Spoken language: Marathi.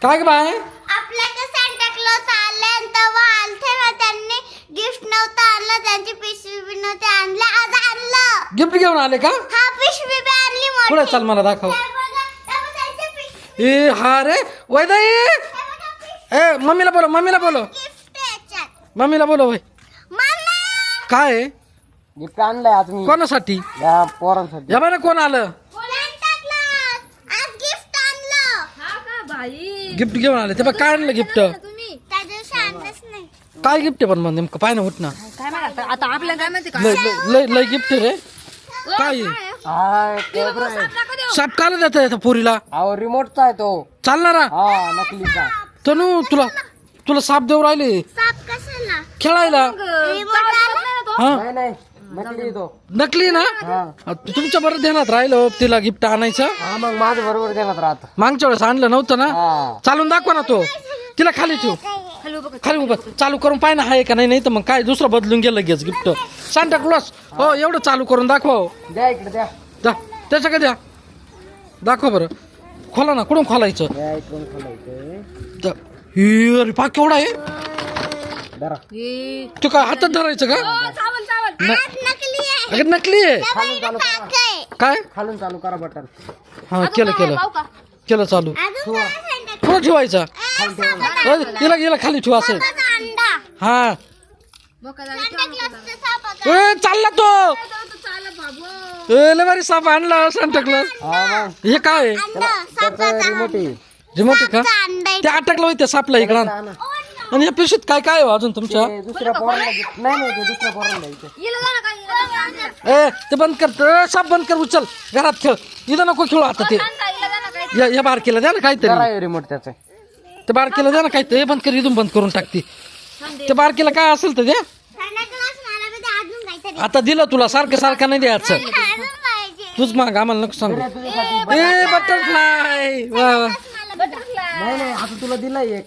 काय ग बाय आपल्याकडे सांता क्लॉज आले आणि तेव्हा आलते ना त्यांनी गिफ्ट नव्हतं आणलं त्यांची पिशवी नव्हती आणलं आज आणलं गिफ्ट घेऊन आले का हा पिशवी बी आणली पुढे मोठी चल मला दाखव त्या बघा, त्यांची पिशवी ए हा रे वैदाई ए मम्मीला बोलो गिफ्ट याच्यात मम्मीला बोलो वय मम्मा काय आहे? गिफ्ट आणलंय आज मी कोणासाठी या पोरांसाठी. या बाय कोण आलं सांता क्लॉज आज गिफ्ट आणलं हा का बाई गिफ्ट घेऊन आले ते बघ काय आणलं गिफ्ट तुम्ही त्या दिवशी आणलंच नाही काय गिफ्ट आहे पण मग नेमकं पाय ना उठ ना काय माहिती आता आपल्याला काय माहिती का लय लय लय गिफ्ट रे काय आहे? हा कॅमेरा आहे. साप काला देता येतं पोरीला अहो रिमोटचा आहे तो. चालणारा हा नकलीचा. तनू तुला साप देऊ राहिले साप कशाला खेळायला हा नाही नाही नकली आहे तो. नकली ना हा तुमच्या बरं ध्यानात राहिलं तिला गिफ्ट आणायचं हा मग माझं बरोबर देण्यात राहत. मागच्या वेळेस आणलं नव्हतं ना हा चालून दाखवा ना तो तिला खाली ठेव खाली उभं चालू करून पाय ना आहे का नाही तर मग काय दुसरं बदलून गेलं लगेच गिफ्ट सांता क्लॉज हो एवढं चालू करून दाखवा हो. द्या इकडे द्या. त्याच्या का द्या दाखवा बरं खोला ना कुठून खोलायचं द्या इकडून खोलायचं. अरे पा केवढा आहे धरा. तू काय हातात धरायचं का चावल चावल नकली आहे अगं नकली आहे खालून चालू करा. चाक आहे काय खालून चालू करा बटन. हा केलं केलं चालू अजून काय सांता पुढं ठेवायचा क्लॉज हिला खाली ठेवा असं अंडा हा बोका जाऊ सांता क्लॉजचा साप होता ए चालला तो चाल बाबू ए लय भारी साप आणला सांता क्लॉज हा मग हे काय आहे अंडा त्याचं सापाचा रिमोट आहे. रिमोट आहे का सापाचा अंडा ते अटकलं होतं सापला इकडं हा ना. आणि या पिशवीत काय काय आहे अजून तुमच्या ते दुसऱ्या पोरांना gift- नाही नाही ते दुसऱ्या पोरांना द्यायचं. येला जा ना काय ए ते बंद कर साप बंद कर उचल घरात खेळ इथं नको खेळू आता ते येला जा ना काय या बारकीला द्या ना काहीतरी जरा आहे रिमोट त्याचं. ते बारकीला द्या ना काहीतरी हे बंद कर इथून बंद करून टाकते ते बारकीला काय असेल तर द्या सांता क्लॉज मला बी दे अजून काहीतरी आता दिलं तुला सारखं नाही द्यायचं अजून पाहिजे तूच माग आम्हाला नको सांगू तुझ्यासाठी ए बटरफ्लाय वा वा मला बी दे. नाही नाही आता तुला दिलाय एक.